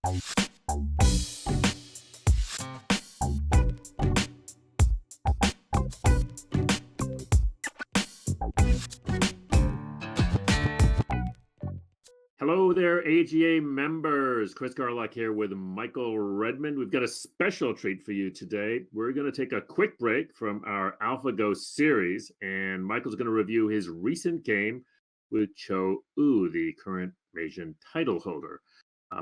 Hello there, AGA members. Chris Garlock here with Michael Redmond. We've got a special treat for you today. We're going to take a quick break from our AlphaGo series, and Michael's going to review his recent game with Cho Wu, the current Meijin title holder.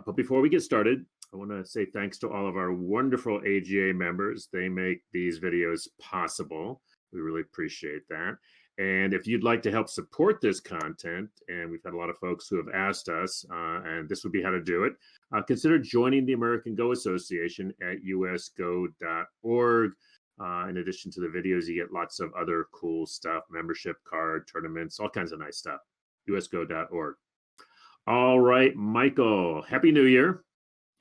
But before we get started, I want to say thanks to all of our wonderful AGA members. They make these videos possible. We really appreciate that. And if you'd like to help support this content, and we've had a lot of folks who have asked us, and this would be how to do it, consider joining the American Go Association at usgo.org. In addition to the videos, you get lots of other cool stuff, membership card, tournaments, all kinds of nice stuff. usgo.org. All right, Michael, Happy New Year.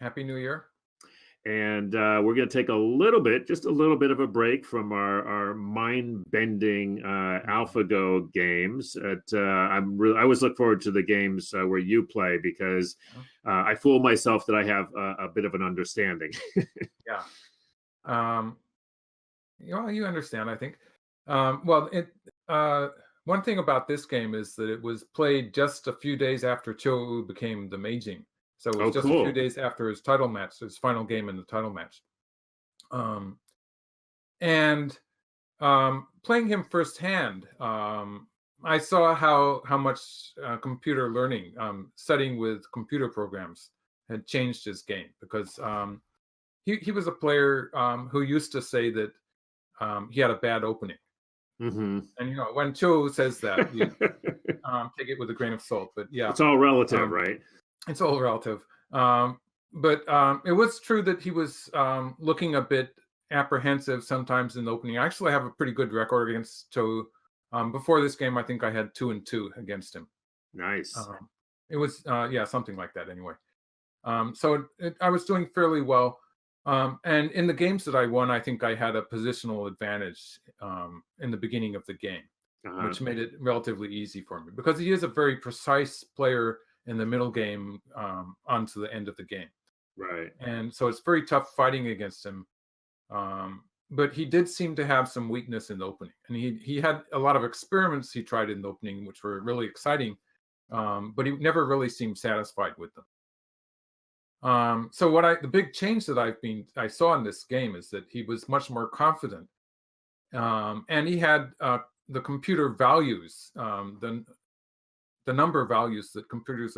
Happy New Year. And we're going to take just a little bit of a break from our mind-bending AlphaGo games. I always look forward to the games where you play because I fool myself that I have a bit of an understanding. Yeah. You understand, I think. One thing about this game is that it was played just a few days after Cho became the Meijin. So it was just cool. a few days after his title match, his final game in the title match. Playing him firsthand, I saw how much computer learning, studying with computer programs had changed his game, because he was a player who used to say that he had a bad opening. Mm-hmm. And when Cho says that, you take it with a grain of salt. But yeah, it's all relative, right? It's all relative. But it was true that he was looking a bit apprehensive sometimes in the opening. I actually have a pretty good record against Cho. Before this game, I think I had 2-2 against him. Nice. It was something like that anyway. So I was doing fairly well. And in the games that I won, I think I had a positional advantage in the beginning of the game, which made it relatively easy for me, because he is a very precise player in the middle game onto the end of the game. Right. And so it's very tough fighting against him. But he did seem to have some weakness in the opening. And he had a lot of experiments he tried in the opening, which were really exciting. But he never really seemed satisfied with them. So the big change that I saw in this game is that he was much more confident. And he had the computer values, the number of values that computers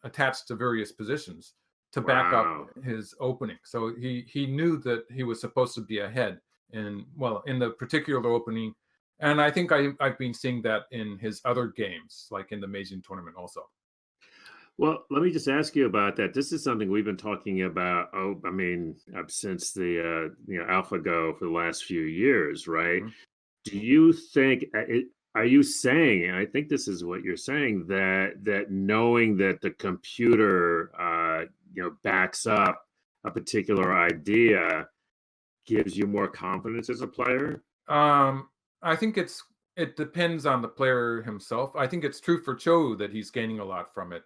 attach to various positions to back up his opening. So he knew that he was supposed to be ahead in the particular opening. And I think I've been seeing that in his other games, like in the Meijin tournament also. Well, let me just ask you about that. This is something we've been talking about, since the AlphaGo for the last few years, right? Mm-hmm. Do you think are you saying, and I think this is what you're saying, that knowing that the computer backs up a particular idea gives you more confidence as a player? I think it depends on the player himself. I think it's true for Cho that he's gaining a lot from it.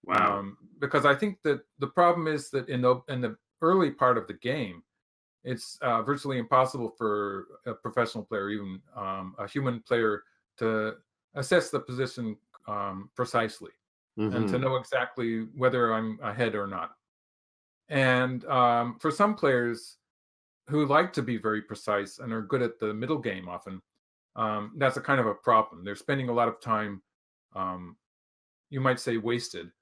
Wow. Because I think that the problem is that in the early part of the game, it's virtually impossible for a professional player, even a human player, to assess the position precisely, and to know exactly whether I'm ahead or not. And for some players who like to be very precise and are good at the middle game often, that's a kind of a problem. They're spending a lot of time, you might say, wasted,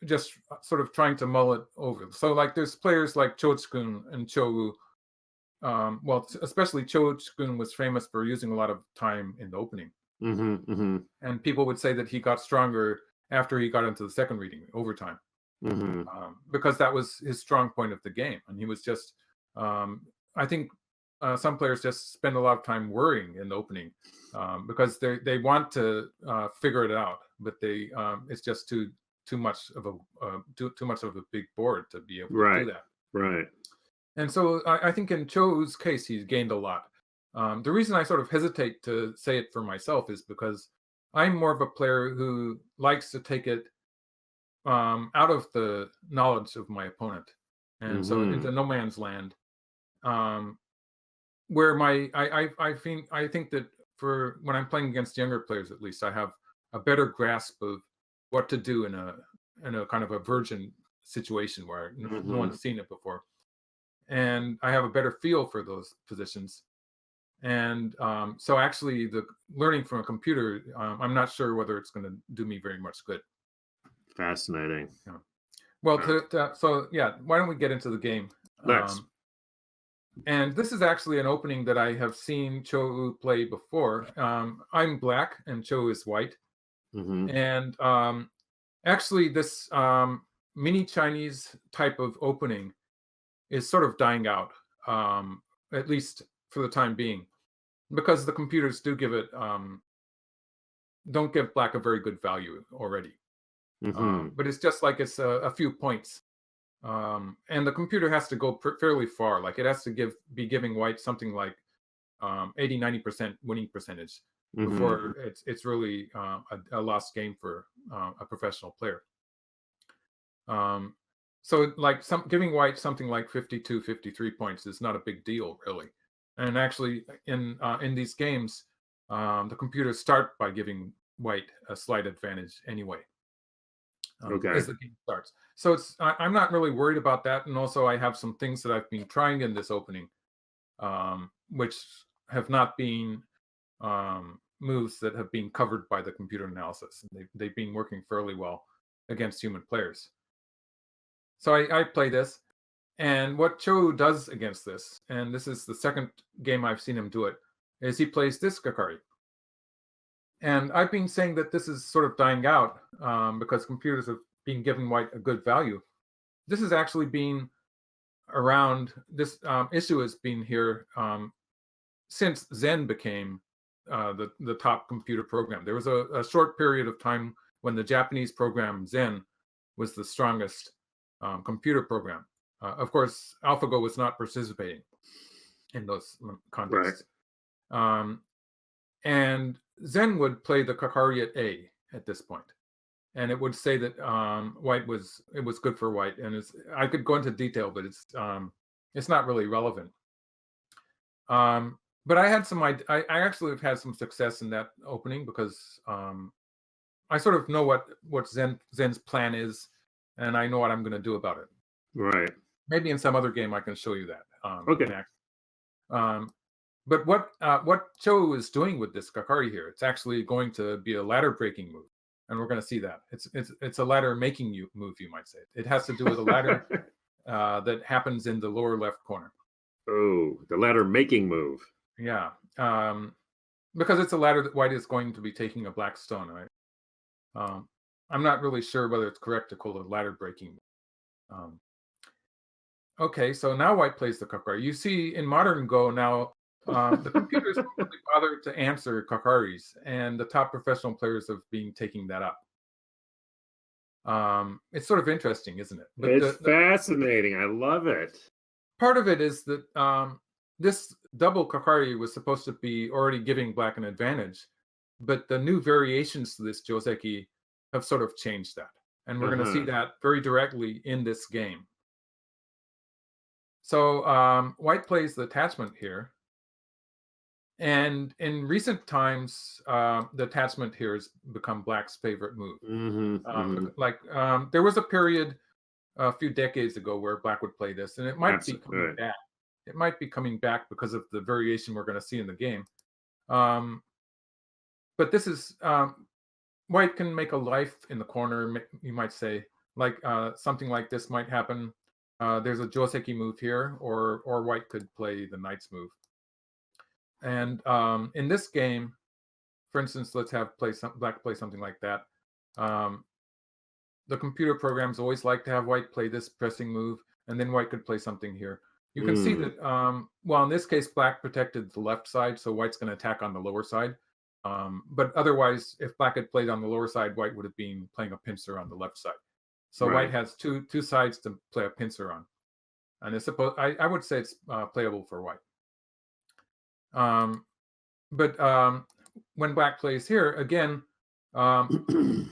just sort of trying to mull it over. So like there's players like Cho-kun and Cho, especially Cho-kun was famous for using a lot of time in the opening. And people would say that he got stronger after he got into the second reading, overtime, because that was his strong point of the game. And he was just, I think some players just spend a lot of time worrying in the opening because they want to figure it out, but it's just too much of a big board to be able to do that. Right. And so I think in Cho's case, he's gained a lot. The reason I sort of hesitate to say it for myself is because I'm more of a player who likes to take it out of the knowledge of my opponent, and so Mm-hmm. into no man's land. Um, where my I think that for when I'm playing against younger players, at least, I have a better grasp of what to do in a kind of a virgin situation where no Mm-hmm. one's seen it before, and I have a better feel for those positions. And so, actually, the learning from a computer, I'm not sure whether it's going to do me very much good. Fascinating. Yeah. Well, Wow. so yeah, why don't we get into the game? Let's. And this is actually an opening that I have seen Cho play before. I'm black and Cho is white, Mm-hmm. and actually, this mini Chinese type of opening is sort of dying out, at least for the time being, because the computers do give it don't give black a very good value already. Mm-hmm. But it's just like it's a few points, and the computer has to go fairly far. Like it has to be giving white something like 80 90% winning percentage Mm-hmm. before it's really a lost game for a professional player. Um, so like giving white something like 52 53 points is not a big deal really. And actually in these games, the computers start by giving white a slight advantage anyway, Okay. as the game starts. So I'm not really worried about that. And also I have some things that I've been trying in this opening, which have not been moves that have been covered by the computer analysis. They've been working fairly well against human players. So I play this, and what Cho does against this, and this is the second game I've seen him do it, is he plays this Kakari. And I've been saying that this is sort of dying out because computers have been giving white a good value. This has actually been around, this issue has been here since Zen became the top computer program. There was a short period of time when the Japanese program Zen was the strongest computer program. Of course, AlphaGo was not participating in those Right. contests. Um, and Zen would play the Kakari at A at this point, and it would say that white was good for white. And I could go into detail, but it's not really relevant. But I had some I actually have had some success in that opening because I sort of know what Zen's plan is, and I know what I'm going to do about it. Right. Maybe in some other game I can show you that in Okay. action. Um, but what Cho is doing with this Kakari here, it's actually going to be a ladder breaking move, and we're going to see that it's a ladder making move, you might say. It has to do with a ladder that happens in the lower left corner. Oh, the ladder making move. Yeah, because it's a ladder that white is going to be taking a black stone, right? Um, I'm not really sure whether it's correct to call it ladder breaking. Um, okay, so now white plays the Kakari. You see in modern Go now, the computers don't really bother to answer Kakaris, and the top professional players have been taking that up. It's sort of interesting, isn't it? But It's the fascinating. I love it. part of it is that this double Kakari was supposed to be already giving black an advantage, but the new variations to this joseki have sort of changed that. And we're going to see Uh-huh. that very directly in this game. So white plays the attachment here. And in recent times, the attachment here has become black's favorite move. Mm-hmm. Mm-hmm. There was a period a few decades ago where black would play this, and it might be Absolutely. coming Right. back. It might be coming back because of the variation we're going to see in the game. Um, but this is white can make a life in the corner. You might say, like something like this might happen. There's a joseki move here, or white could play the knight's move. And in this game, for instance, let's have black play something like that. Um, the computer programs always like to have white play this pressing move, and then white could play something here. You can see Mm. that, well, in this case, black protected the left side, so white's going to attack on the lower side. But otherwise, if black had played on the lower side, white would have been playing a pincer on the left side. So white Right. has two sides to play a pincer on, and I would say it's playable for white. But when black plays here again, um,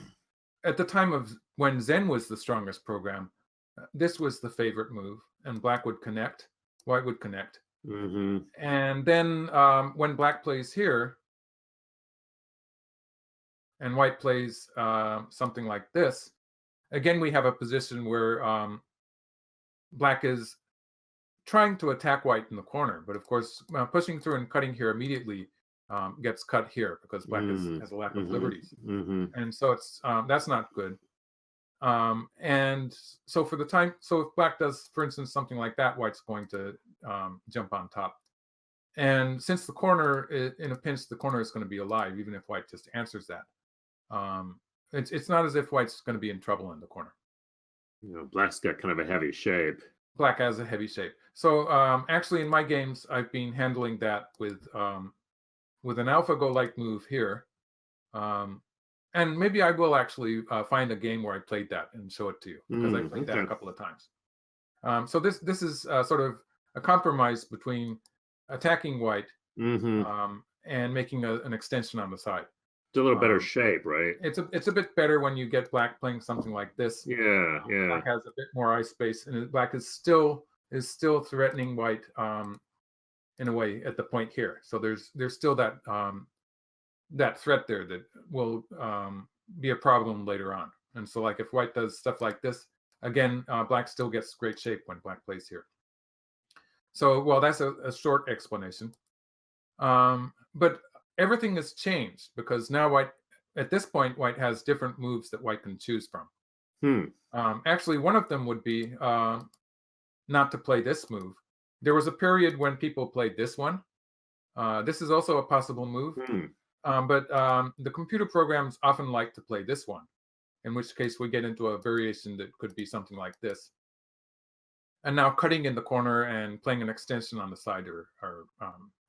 at the time of when Zen was the strongest program, this was the favorite move, and black would connect, white would connect. Mm-hmm. And then when black plays here and white plays something like this, again, we have a position where black is trying to attack white in the corner. But of course, pushing through and cutting here immediately gets cut here because black has a lack of Mm-hmm. liberties. Mm-hmm. And so that's not good. And so so if black does, for instance, something like that, white's going to jump on top. And since the corner, in a pinch, the corner is going to be alive, even if white just answers that. It's not as if white's going to be in trouble in the corner. Black's got kind of a heavy shape. Black has a heavy shape. So actually, in my games, I've been handling that with an AlphaGo-like move here. And maybe I will actually find a game where I played that and show it to you, because I played that a couple of times. So this is sort of a compromise between attacking white and making an extension on the side. It's a little better shape, right? It's a bit better when you get black playing something like this. Yeah. Black has a bit more eye space, and black is still threatening white in a way at the point here. So there's still that that threat there that will be a problem later on. And so, like, if white does stuff like this again, black still gets great shape when black plays here. So, well, that's a short explanation. But everything has changed because now white, at this point, white has different moves that white can choose from. Actually, one of them would be not to play this move. There was a period when people played this one. This is also a possible move. But the computer programs often like to play this one, in which case we get into a variation that could be something like this. And now cutting in the corner and playing an extension on the side are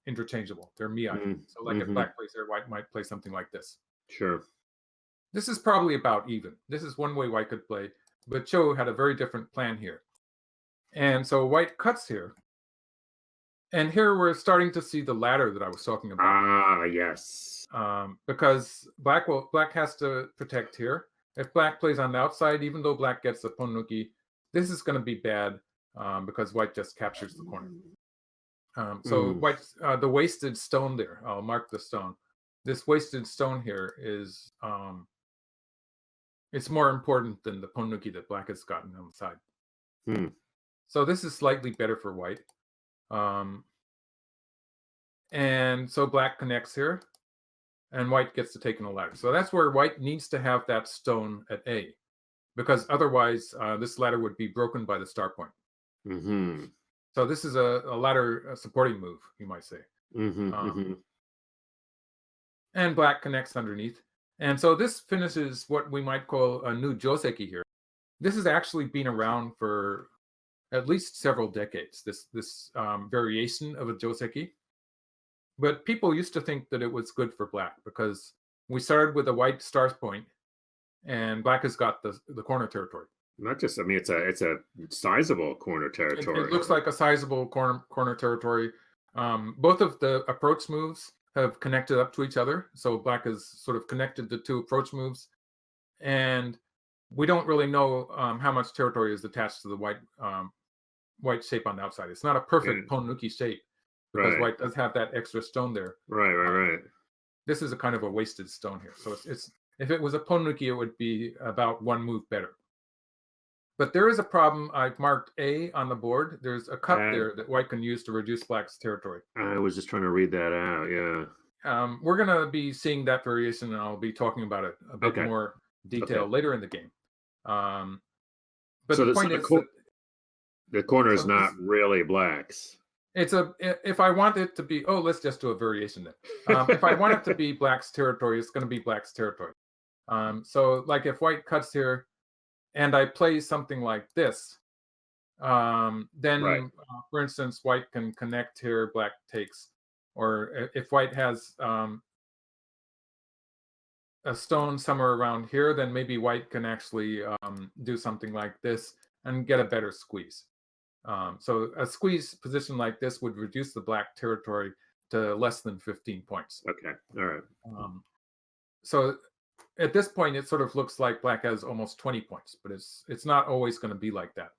interchangeable. They're Mii. So like if black plays there, white might play something like this. Sure. This is probably about even. This is one way white could play, but Cho had a very different plan here. And so white cuts here. And here we're starting to see the ladder that I was talking about. Ah, yes. Because black has to protect here. If black plays on the outside, even though black gets the ponnuki, this is going to be bad because white just captures the corner. So white's the wasted stone there. I'll mark the stone. This wasted stone here is it's more important than the ponnuki that black has gotten on the side. So this is slightly better for white. And so black connects here, and white gets to take in a ladder. So that's where white needs to have that stone at A, because otherwise this ladder would be broken by the star point. So this is a ladder supporting move, you might say. And black connects underneath. And so this finishes what we might call a new joseki here. This has actually been around for at least several decades, this variation of a joseki. But people used to think that it was good for black because we started with a white star point, and black has got the corner territory. Not just, I mean, it's a sizable corner territory. It looks like a sizable corner territory. Both of the approach moves have connected up to each other, so black has sort of connected the two approach moves, and we don't really know how much territory is attached to the white shape on the outside. It's not a perfect ponnuki shape, because white does have that extra stone there. Right. This is a kind of a wasted stone here. So it's if it was a ponnuki, it would be about one move better. But there is a problem. I've marked A on the board. There's a cut there that white can use to reduce black's territory. I was just trying to read that out, yeah. We're going to be seeing that variation, and I'll be talking about it a bit more detail later in the game. But so the point is the corner is not really black's. If I want it to be, let's just do a variation then. If I want it to be black's territory, it's going to be black's territory. So like if white cuts here and I play something like this, then for instance, white can connect here, black takes. Or if white has a stone somewhere around here, then maybe white can actually do something like this and get a better squeeze. So a squeeze position like this would reduce the black territory to less than 15 points. Okay, all right. So at this point, it sort of looks like black has almost 20 points, but it's not always going to be like that.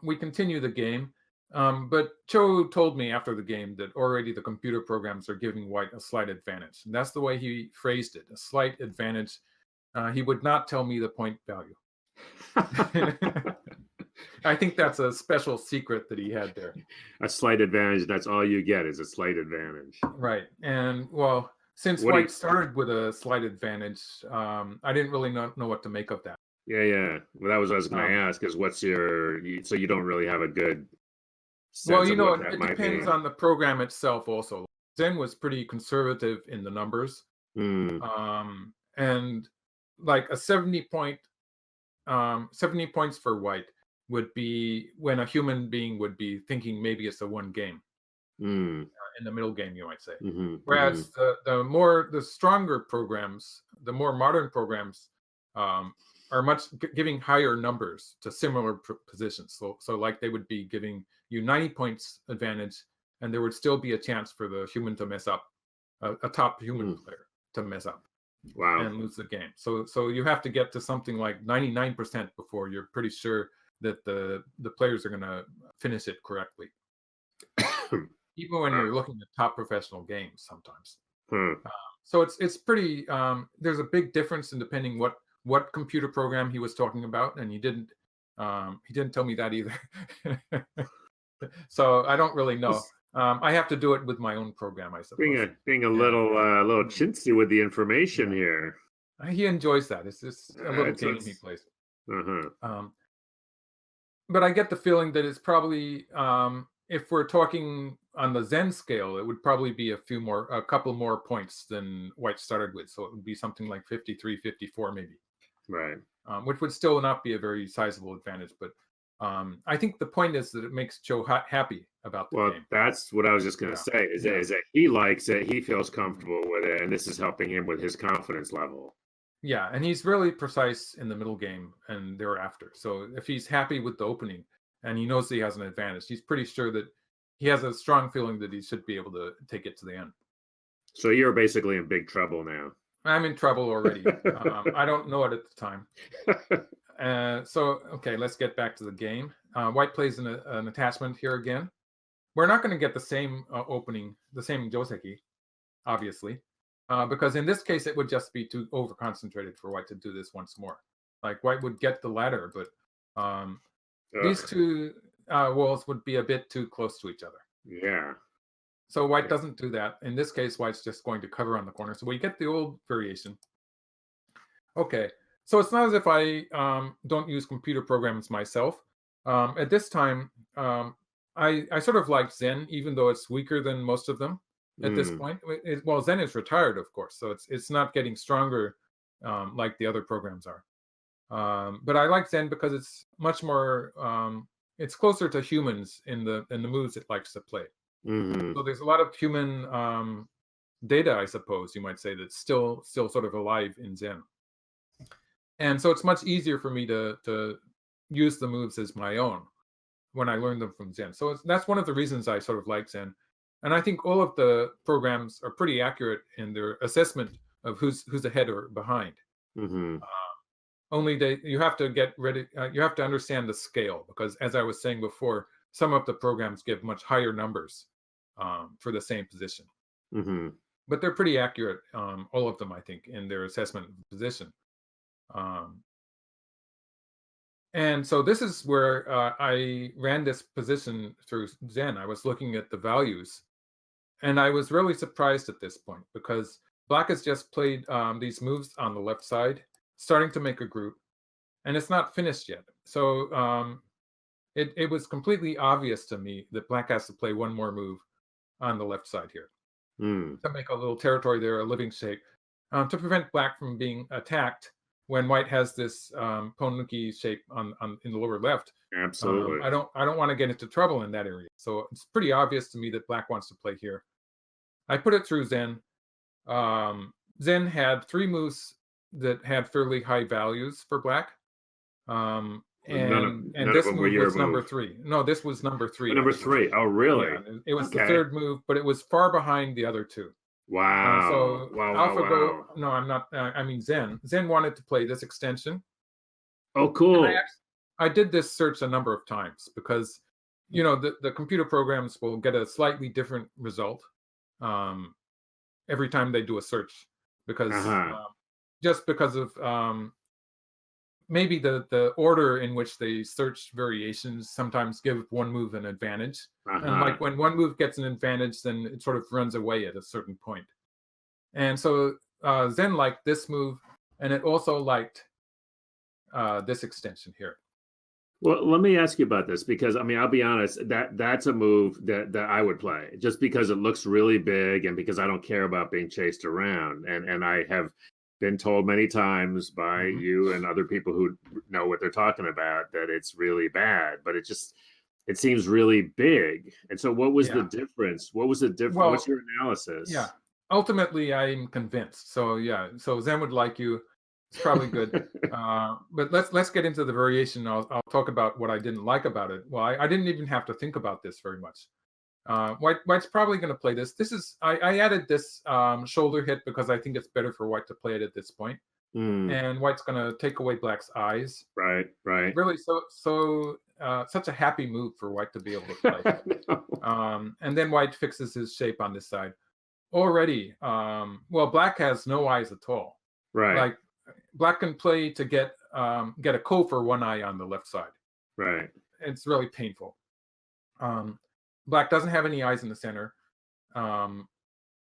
We continue the game, but Cho told me after the game that already the computer programs are giving white a slight advantage, and that's the way he phrased it, a slight advantage. He would not tell me the point value. I think that's a special secret that he had there. A slight advantage. That's all you get is a slight advantage. Right. And well, since What do you, white started with a slight advantage, I didn't really know what to make of that. yeah. Well, that was what I was going to Um, ask is so you don't really have a good well, sense of what that it might be. depends on the program itself also. Zen was pretty conservative in the numbers. Hmm. And like a 70 points for white would be when a human being would be thinking maybe it's a one game Hmm. in the middle game, you might say. Hmm. Hmm. Whereas the stronger programs, the more modern programs, um, are giving higher numbers to similar positions. So like they would be giving you 90 points advantage, and there would still be a chance for the human to mess up, a top human player to mess up Wow. and lose the game. So you have to get to something like 99% before you're pretty sure that the players are going to finish it correctly. Even when Wow. you're looking at top professional games, sometimes. Huh. So it's pretty. There's a big difference in depending what computer program he was talking about, and he didn't tell me that either. So I don't really know. Just I have to do it with my own program, I suppose. being a And little mm, chintzy with the information yeah, here. he enjoys that. It's just a little game he It's plays. uh-huh. Um, but I get the feeling that it's probably, if we're talking on the Zen scale, it would probably be a couple more points than White started with. So it would be something like 53, 54 maybe, Right. which would still not be a very sizable advantage. But I think the point is that it makes Joe happy about the Well, game. that's what I was just going to Yeah, say yeah, is that he likes it, he feels mhm, comfortable with it, and this is helping him with his confidence level. yeah. And he's really precise in the middle game and thereafter. So if he's happy with the opening and he knows he has an advantage, he's pretty sure that he has a strong feeling that he should be able to take it to the end. So you're basically in big trouble now. I'm in trouble already. I don't know it at the time. Okay, let's get back to the game. White plays an attachment here again. We're not going to get the same opening, the same joseki, obviously, because in this case it would just be too over concentrated for White to do this once more. Like White would get the ladder, but these Ugh, two walls would be a bit too close to each other. yeah. So White doesn't do that. In this case, White's just going to cover on the corner. So we get the old variation. Okay, so it's not as if I don't use computer programs myself. At this time, I sort of like Zen, even though it's weaker than most of them at this Mm, point. Well, Zen is retired, of course, so it's not getting stronger like the other programs are. But I like Zen because it's much more. It's closer to humans in the moves it likes to play. hmm. So there's a lot of human data, I suppose you might say, that's still sort of alive in Zen. And so it's much easier for me to use the moves as my own when I learn them from Zen. So that's one of the reasons I sort of like Zen. And I think all of the programs are pretty accurate in their assessment of who's ahead or behind. Hmm. Only you have to get ready. You have to understand the scale because, as I was saying before, some of the programs give much higher numbers for the same position. Hmm. But they're pretty accurate, all of them, I think, in their assessment of the position. Um, And so this is where I ran this position through Zen. I was looking at the values, and I was really surprised at this point because Black has just played these moves on the left side, starting to make a group, and it's not finished yet. So it was completely obvious to me that Black has to play one more move on the left side here Mm. to make a little territory there, a living shape, to prevent Black from being attacked when White has this Ponuki shape on in the lower left. Absolutely. I don't want to get into trouble in that area. So it's pretty obvious to me that Black wants to play here. I put it through Zen. Zen had three moves that had fairly high values for Black. And None of this them were move your was number move. three. No, this was number Oh, three number actually. three. Oh, Yeah, really? it was the Okay. third move, but it was far behind the other two. Wow. So Wow, wow, AlphaGo, wow. no, I'm not. I mean Zen. Zen wanted to play this extension, Oh, and cool. I did this search a number of times because the computer programs will get a slightly different result um, every time they do a search because Uh-huh. just because of maybe the order in which they search variations sometimes give one move an advantage. And like Uh-huh. when one move gets an advantage, then it sort of runs away at a certain point. And so Zen liked this move, and it also liked this extension here. Well, let me ask you about this because I mean, I'll be honest, that's a move that I would play just because it looks really big and because I don't care about being chased around. And I have been told many times by Mhm. you and other people who know what they're talking about that it's really bad, but it seems really big. And so what was the Yeah. difference? What was the difference? What's Well, your yeah. analysis? Ultimately, I'm convinced. So yeah. So Zen would like you. It's probably good. But let's get into the variation. I'll talk about what I didn't like about it. Well, I didn't even have to think about this very much. White's probably going to play this. This is I added this shoulder hit because I think it's better for White to play it at this point. Mm, And White's going to take away Black's eyes. right, right. Really, such a happy move for White to be able to play. No. And then White fixes his shape on this side. Already, well, Black has no eyes at all. Right, Like Black can play to get a ko for one eye on the left side. right. It's really painful. Um, Black doesn't have any eyes in the center. Um,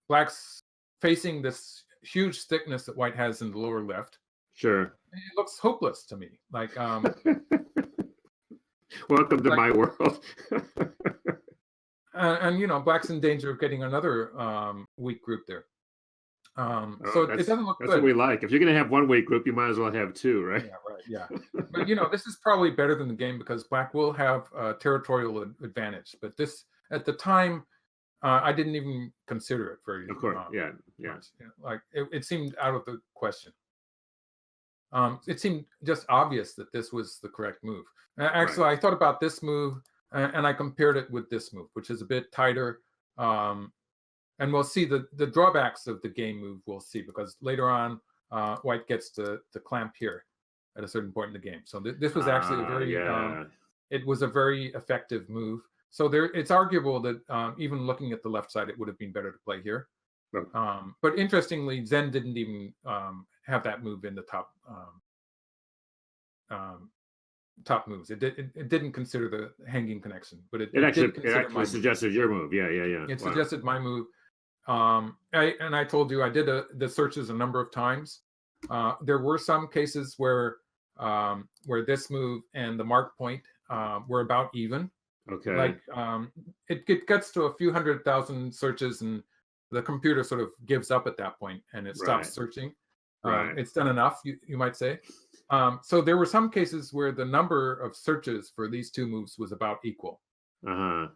Black's facing this huge thickness that White has in the lower left. Sure. It looks hopeless to me. Welcome to Like, my world. and Black's in danger of getting another weak group there. So Oh, it doesn't look that's what good. we like. If you're gonna have one weight group, you might as well have two, right? Yeah, right. Yeah, but this is probably better than the game because Black will have a territorial advantage. But this at the time, I didn't even consider it very Of course. Yeah, yeah. much. Like it seemed out of the question. It seemed just obvious that this was the correct move. Right. Actually, I thought about this move and I compared it with this move, which is a bit tighter. Um, and we'll see the drawbacks of the game move. We'll see because later on, White gets to clamp here at a certain point in the game. So this was actually a very Yeah. it was a very effective move. So it's arguable that even looking at the left side, it would have been better to play here. Oh, But interestingly, Zen didn't even have that move in the um, top moves. It didn't consider the hanging connection, but it did it consider actually my move. suggested your move. Yeah, yeah, yeah. It Wow. suggested my move. I told you I did the searches a number of times. There were some cases where this move and the mark point were about even. Okay. Like it gets to a few 100,000 searches, and the computer sort of gives up at that point, and it stops Right. searching. Right. It's done enough, you might say. So there were some cases where the number of searches for these two moves was about equal. Uh-huh.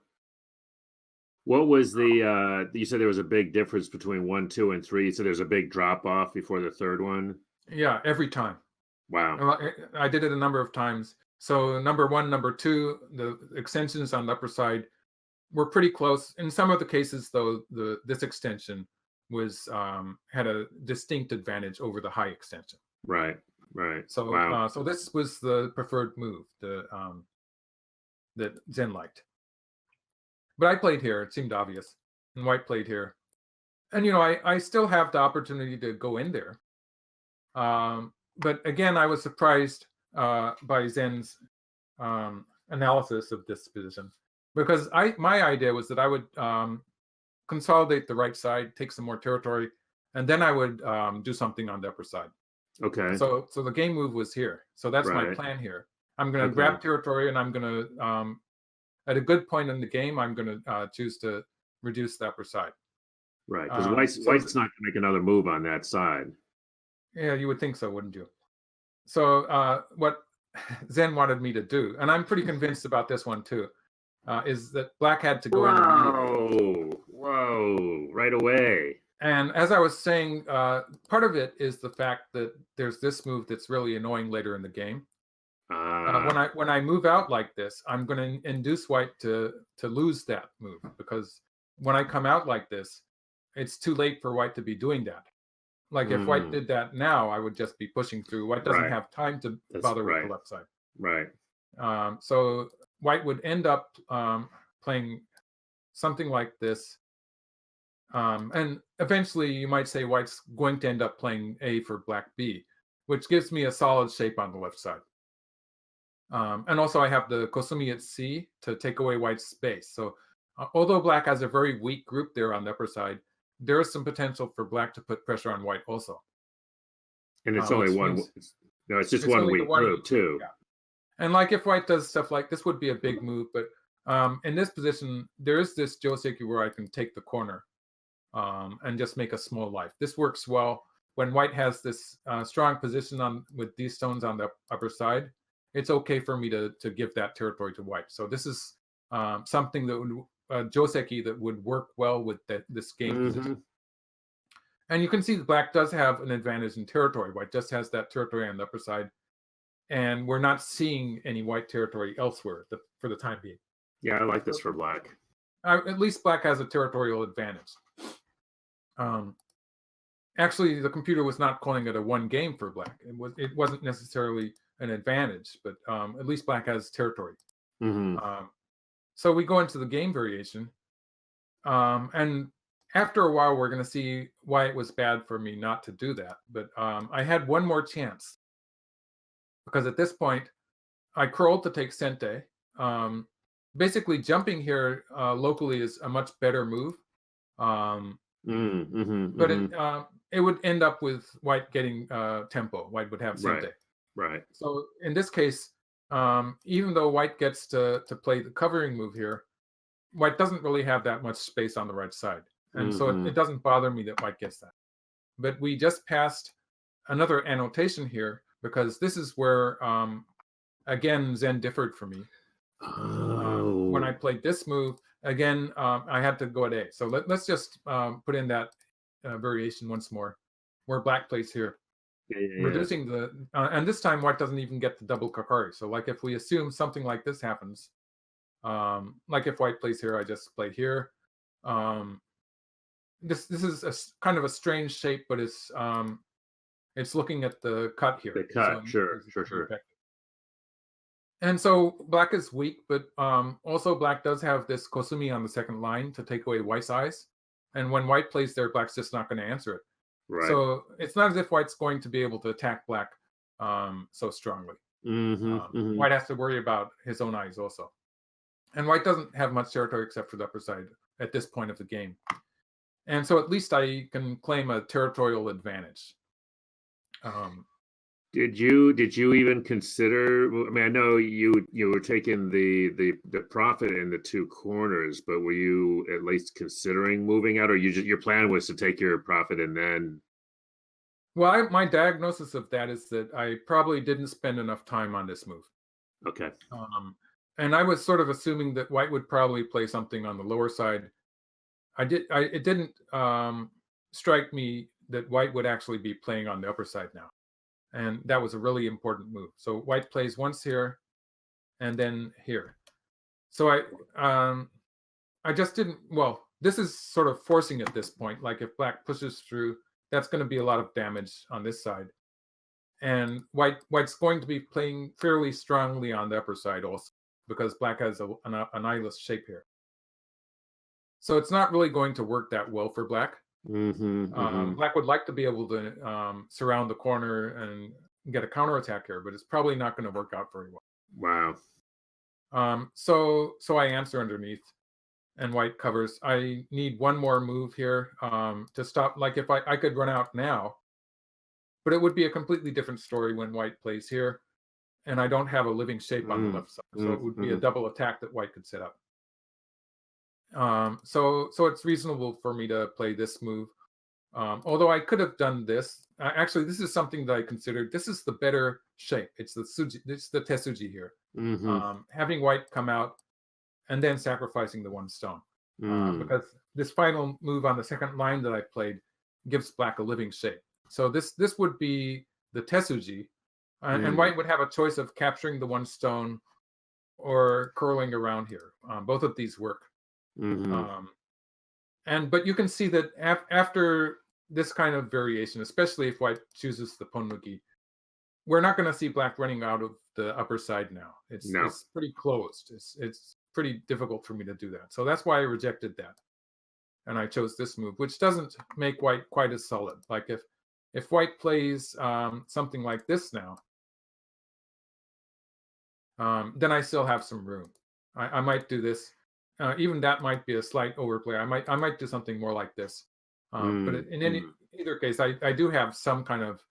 What was the you said there was a big difference between one, two, and three. So there's a big drop off before the third one. Yeah, every time. Wow. Well, I did it a number of times. So number one, number two, the extensions on the upper side were pretty close. In some of the cases, though, this extension was had a distinct advantage over the high extension. Right. Right. So Wow. so this was the preferred move that Zen liked. But I played here. It seemed obvious, and White played here. And I still have the opportunity to go in there. But again, I was surprised by Zen's analysis of this position because my idea was that I would consolidate the right side, take some more territory, and then I would do something on the upper side. Okay. So the game move was here. So that's my Right. plan here. I'm going to Okay. grab territory, and I'm going to at a good point in the game, I'm going to choose to reduce the upper side. Right. Because So White's not gonna make another move on that side. yeah, you would think so, wouldn't you? So what Zen wanted me to do, and I'm pretty convinced about this one too, is that Black had to go in immediately. Whoa. Whoa. Right away. And as I was saying, part of it is the fact that there's this move that's really annoying later in the game. Ah, When I move out like this, I'm going to induce White to lose that move because when I come out like this, it's too late for white to be doing that. Like if white Mm, did that now, I would just be pushing through. White doesn't right. have time to That's bother with the right. left side. Right. So white would end up playing something like this. And eventually you might say white's going to end up playing A for black B, which gives me a solid shape on the left side. And also I have the Kosumi at C to take away white's space. So although black has a very weak group there on the upper side, there is some potential for black to put pressure on white also, And it's only which one. means No, it's just it's one only the weak one group weak group. too. Yeah. And like if white does stuff like this would be a big move, but in this position, there is this joseki where I can take the corner and just make a small life. This works well when white has this strong position on with these stones on the upper side. It's okay for me to give that territory to white. So this is something that would joseki that would work well with this game position. Hmm. And you can see that black does have an advantage in territory. White just has that territory on the upper side, and we're not seeing any white territory elsewhere for the time being. Yeah, I like this for black. At least black has a territorial advantage. Um, Actually, the computer was not calling it a one game for black. It wasn't necessarily an advantage, but at least black has territory. Hmm. Um, so we go into the game variation, and after a while, we're going to see why it was bad for me not to do that. But I had one more chance because at this point, I curled to take sente. Um, Basically, jumping here locally is a much better move. Um, Mm-hmm. but Hmm. it would end up with white getting tempo. White would have Right. sente. Right. So in this case, even though white gets to play the covering move here, white doesn't really have that much space on the right side, and so Hmm. it doesn't bother me that white gets that. But we just passed another annotation here because this is where again Zen differed for me. When I Oh. played this move again, I had to go at A. So let's just put in that variation once more, where black plays here, Yeah. Yeah. reducing the and this time white doesn't even get the double kakari. So like if we assume something like this happens, like if white plays here, I just play here. Um, this is kind of a strange shape, but it's looking at the cut The here. So cut. in this Sure. case, it Sure. should be Sure. effective. And so black is weak, but also black does have this kosumi on the second line to take away white's eyes. And when white plays there, black's just not going to answer it. Right. So it's not as if white's going to be able to attack black so strongly. Hmm. Hmm. White has to worry about his own eyes also. And white doesn't have much territory except for the upper side at this point of the game. And so at least I can claim a territorial advantage. Um, Did you even consider? I mean, I know you were taking the profit in the two corners, but were you at least considering moving out, or your plan was to take your profit and then? well, my diagnosis of that is that I probably didn't spend enough time on this move. Okay. Um, and I was sort of assuming that white would probably play something on the lower side. It didn't strike me that white would actually be playing on the upper side now. And that was a really important move. So white plays once here and then here. So I just didn't. Well, this is sort of forcing at this point. Like if black pushes through, that's going to be a lot of damage on this side, and white's going to be playing fairly strongly on the upper side also because black has an eyeless shape here. So it's not really going to work that well for black. Hmm. Hmm. Black would like to be able to surround the corner and get a counterattack here, but it's probably not going to work out very well. Wow. So I answer underneath, and white covers. I need one more move here to stop. Like if I could run out now, but it would be a completely different story when white plays here, and I don't have a living shape on the Mm. left side, so it would be a Hmm. double attack that white could set up. So it's reasonable for me to play this move. Although I could have done this. Actually, this is something that I considered. This is the better shape. It's the suji. It's the tesuji here. Hmm. Having white come out and then sacrificing the one stone, Mm. because this final move on the second line that I played gives black a living shape. So this would be the tesuji, and Mm. white would have a choice of capturing the one stone or curling around here. Both of these work. Hmm. Um, And but you can see that after this kind of variation, especially if white chooses the ponmuki, we're not going to see black running out of the upper side now. No. It's pretty closed. It's pretty difficult for me to do that. So that's why I rejected that, and I chose this move, which doesn't make white quite as solid. Like if white plays something like this now, then I still have some room. I might do this. Even that might be a slight overplay. I might do something more like this. But Mm, in any mm, either case, I do have some kind of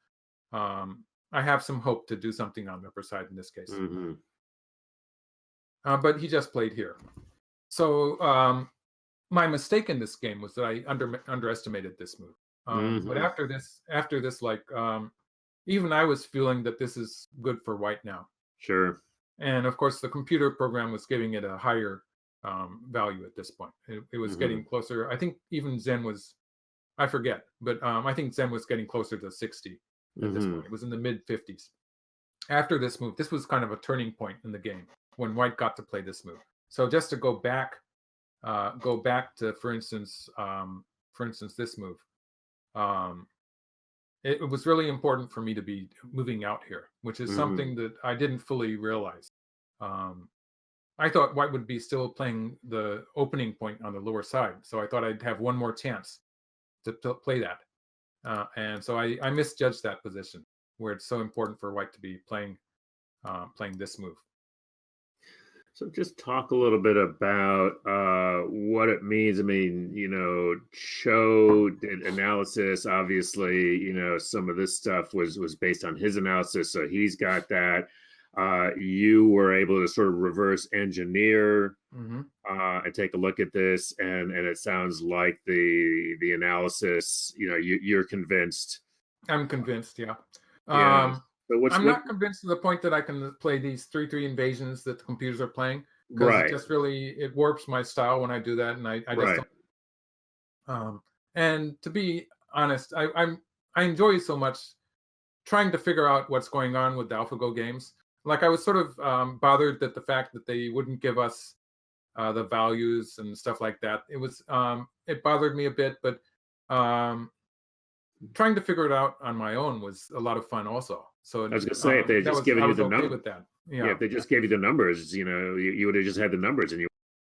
I have some hope to do something on the upper side in this case. mhm, But he just played here. So my mistake in this game was that I underestimated this move. But mhm. after this, like even I was feeling that this is good for white now. Sure. And of course, the computer program was giving it a higher value at this point. It was Mhm, getting closer. I think even Zen was, I forget, but I think Zen was getting closer to 60 at this point. mhm. It was in the mid 50s. After this move, this was kind of a turning point in the game when White got to play this move. So just to go back to, for instance, this move. Um, it was really important for me to be moving out here, which is Mhm. something that I didn't fully realize. Um, I thought White would be still playing the opening point on the lower side, so I thought I'd have one more chance to play that, and so I misjudged that position where it's so important for White to be playing this move. So just talk a little bit about what it means. I mean, Cho did analysis. Obviously, some of this stuff was based on his analysis, so he's got that. You were able to sort of reverse engineer Hmm. and take a look at this, and it sounds like the analysis. You're convinced. I'm convinced, yeah. Yeah. Um, So what's I'm what? not convinced to the point that I can play these 3-3 invasions that the computers are playing because it Right. just really it warps my style when I do that, and I just Right. don't. And to be honest, I enjoy so much trying to figure out what's going on with the AlphaGo games. Like I was sort of bothered that the fact that they wouldn't give us the values and stuff like that. It bothered me a bit, but um, trying to figure it out on my own was a lot of fun also. So I was gonna say if they had that just was given I you was the okay number, with that. yeah, Yeah, if they just gave you the numbers, you would have just had the numbers and you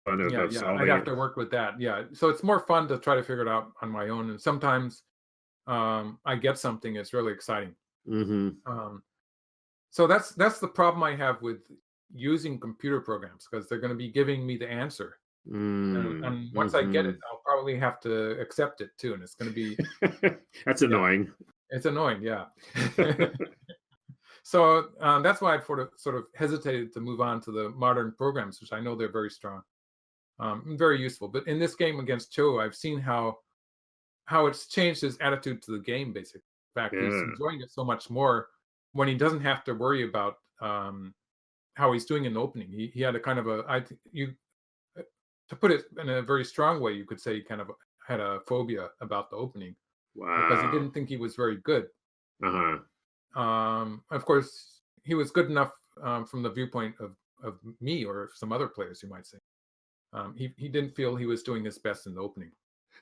fun yeah, of yeah. I'd solving have it. to work with that. Yeah, so it's more fun to try to figure it out on my own. And sometimes I get something. It's really exciting. Mhm. Um, so that's the problem I have with using computer programs because they're going to be giving me the answer, Mm, and once I get it, mhm. I'll probably have to accept it too, and it's going to be That's yeah, annoying. it's annoying. Yeah. So that's why I've sort of hesitated to move on to the modern programs, which I know they're very strong, and very useful. But in this game against Cho, I've seen how it's changed his attitude to the game. Basically, in fact, he's Yeah. enjoying it so much more when he doesn't have to worry about how he's doing in the opening. He had a kind of a you uh, to put it in a very strong way, you could say he kind of had a phobia about the opening because he Wow. didn't think he was very good. Uh-huh. Of course, he was good enough from the viewpoint of me or some other players, you might say. He didn't feel he was doing his best in the opening.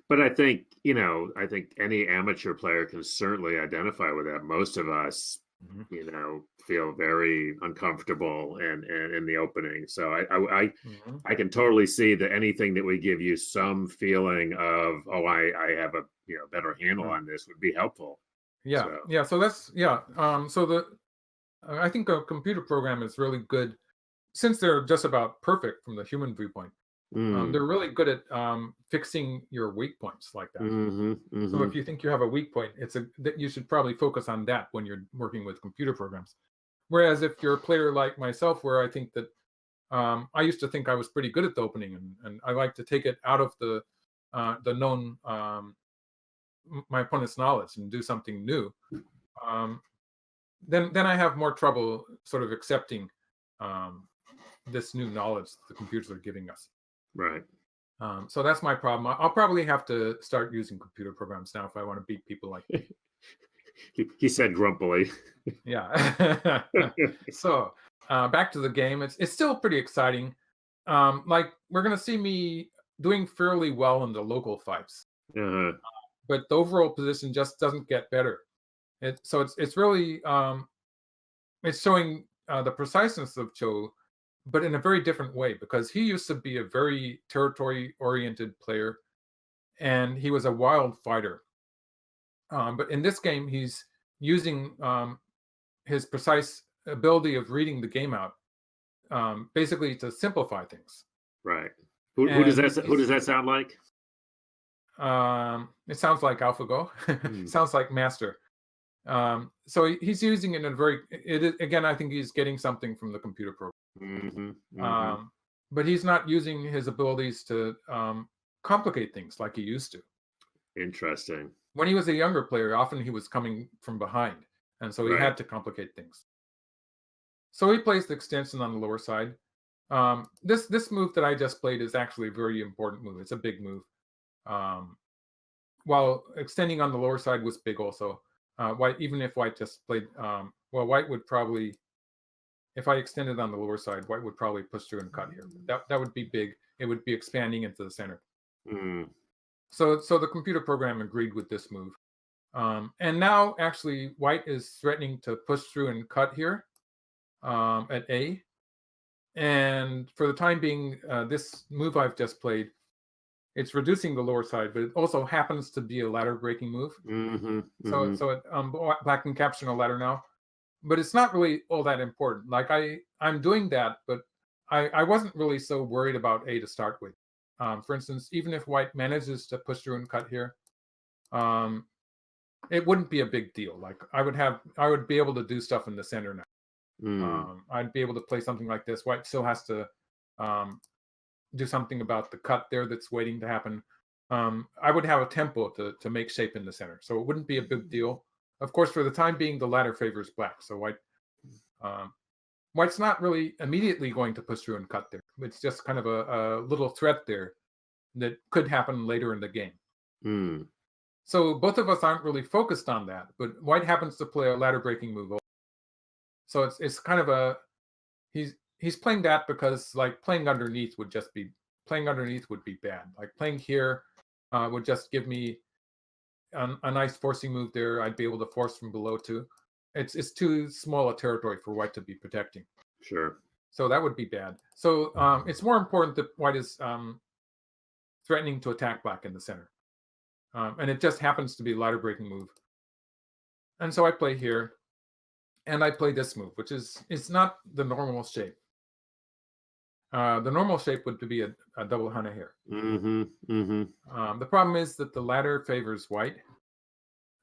But I think any amateur player can certainly identify with that. Most of us, Hmm. feel very uncomfortable and in the opening. So Hmm. I can totally see that anything that would give you some feeling of, oh, I have a better handle Hmm. on this would be helpful. Yeah, So yeah. So that's yeah. So I think a computer program is really good since they're just about perfect from the human viewpoint. mm, They're really good at fixing your weak points like that. mm-hmm, So mm-hmm, if you think you have a weak point, it's a that you should probably focus on that when you're working with computer programs. Whereas if you're a player like myself, where I think that I used to think I was pretty good at the opening, and I like to take it out of the known my opponent's knowledge and do something new. Um, then I have more trouble sort of accepting um, this new knowledge the computers are giving us. right. So that's my problem. I'll probably have to start using computer programs now if I want to beat people like me. He said grumpily. Yeah. So back to the game. It's still pretty exciting. Like we're gonna see me. doing fairly well in the local fights, Uh-huh. but the overall position just doesn't get better. It's really it's showing the preciseness of Cho, but in a very different way because he used to be a very territory oriented player and he was a wild fighter. But in this game, he's using his precise ability of reading the game out, basically to simplify things. Right. And Who does that sound like? it sounds like AlphaGo, Hmm. sounds like Master. So he's using it in a very. Again, I think he's getting something from the computer program. Mm-hmm. Mm-hmm. Um, but he's not using his abilities to complicate things like he used to. Interesting. When he was a younger player, often he was coming from behind, and so he Right. had to complicate things. So he plays the extension on the lower side. This move that I just played is actually a very important move. It's a big move. Um, while extending on the lower side was big also. White, even if White just played, well, White would probably, if I extended on the lower side, White would probably push through and cut here. That would be big. It would be expanding into the center. Mm. So the computer program agreed with this move. And now actually White is threatening to push through and cut here at A. And for the time being, this move I've just played, it's reducing the lower side, but it also happens to be a ladder breaking move. Mm-hmm. So Mm-hmm. Black can capture a ladder now, but it's not really all that important. Like I'm doing that, but I wasn't really so worried about A to start with. For instance, even if White manages to push through and cut here, um, it wouldn't be a big deal. Like I would be able to do stuff in the center now. Mm. I'd be able to play something like this. White still has to um, do something about the cut there that's waiting to happen. I would have a tempo to make shape in the center, so it wouldn't be a big deal. Of course, for the time being, the ladder favors Black, so um, White's not really immediately going to push through and cut there. It's just kind of a little threat there that could happen later in the game. Mm. So both of us aren't really focused on that, but White happens to play a ladder breaking move. So it's kind of a he's playing that because like playing underneath would be bad. Like playing here would just give me a nice forcing move there. I'd be able to force from below too. It's too small a territory for White to be protecting. Sure. So that would be bad. So it's more important that White is threatening to attack Black in the center. And it just happens to be a ladder breaking move. And so I play here, and I play this move, which is it's not the normal shape. The normal shape would be a double Hana here. Mm-hmm. Mm-hmm. The problem is that the ladder favors White.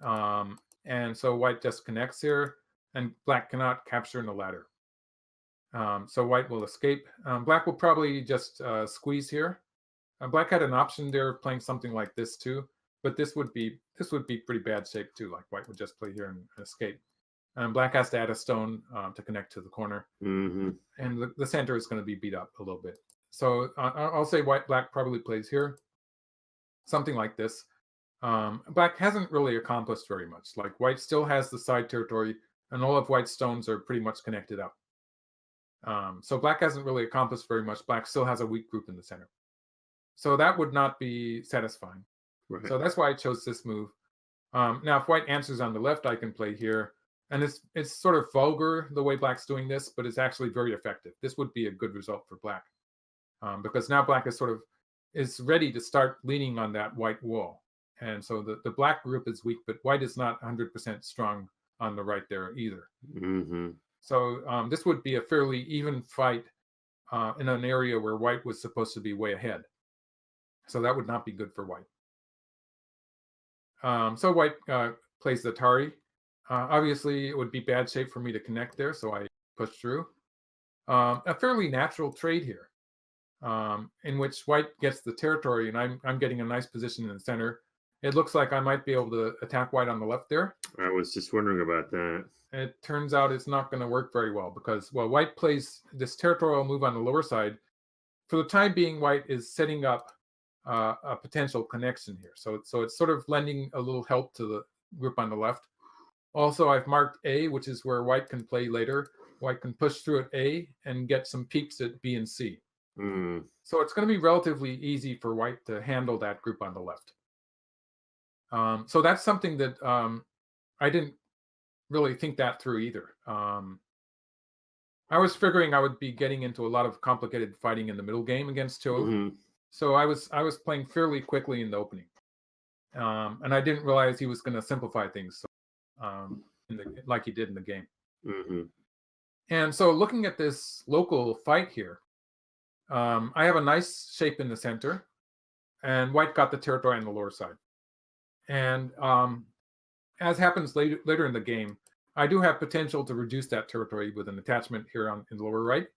And so White just connects here, and Black cannot capture in the ladder. So White will escape. Black will probably just squeeze here. Black had an option there of playing something like this too, but this would be pretty bad shape too. Like White would just play here and escape. And Black has to add a stone to connect to the corner, Mm-hmm. and the center is going to be beat up a little bit. So I'll say Black probably plays here, something like this. Black hasn't really accomplished very much. Like White still has the side territory, and all of White's stones are pretty much connected up. So Black hasn't really accomplished very much. Black still has a weak group in the center. So that would not be satisfying. Right. So that's why I chose this move. Now, if White answers on the left, I can play here. And it's sort of vulgar the way Black's doing this, but it's actually very effective. This would be a good result for Black. Because now Black is ready to start leaning on that White wall. And so the Black group is weak, but White is not 100% strong on the right there either. Mm-hmm. So this would be a fairly even fight in an area where White was supposed to be way ahead. So that would not be good for White. So White plays the Atari. Obviously, it would be bad shape for me to connect there, so I push through. A fairly natural trade here, in which White gets the territory, and I'm getting a nice position in the center. It looks like I might be able to attack White on the left there. I was just wondering about that. It turns out it's not going to work very well because, well, White plays this territorial move on the lower side. For the time being, White is setting up a potential connection here. So it's sort of lending a little help to the group on the left. Also, I've marked A, which is where White can play later. White can push through at A and get some peaks at B and C. Mm. So it's going to be relatively easy for white to handle that group on the left. So that's something that I didn't really think that through either. I was figuring I would be getting into a lot of complicated fighting in the middle game against Cho. Mhm. So I was playing fairly quickly in the opening, and I didn't realize he was going to simplify things like he did in the game. Mhm. And so, looking at this local fight here, I have a nice shape in the center, and White got the territory on the lower side. And as happens later in the game, I do have potential to reduce that territory with an attachment here in the lower right.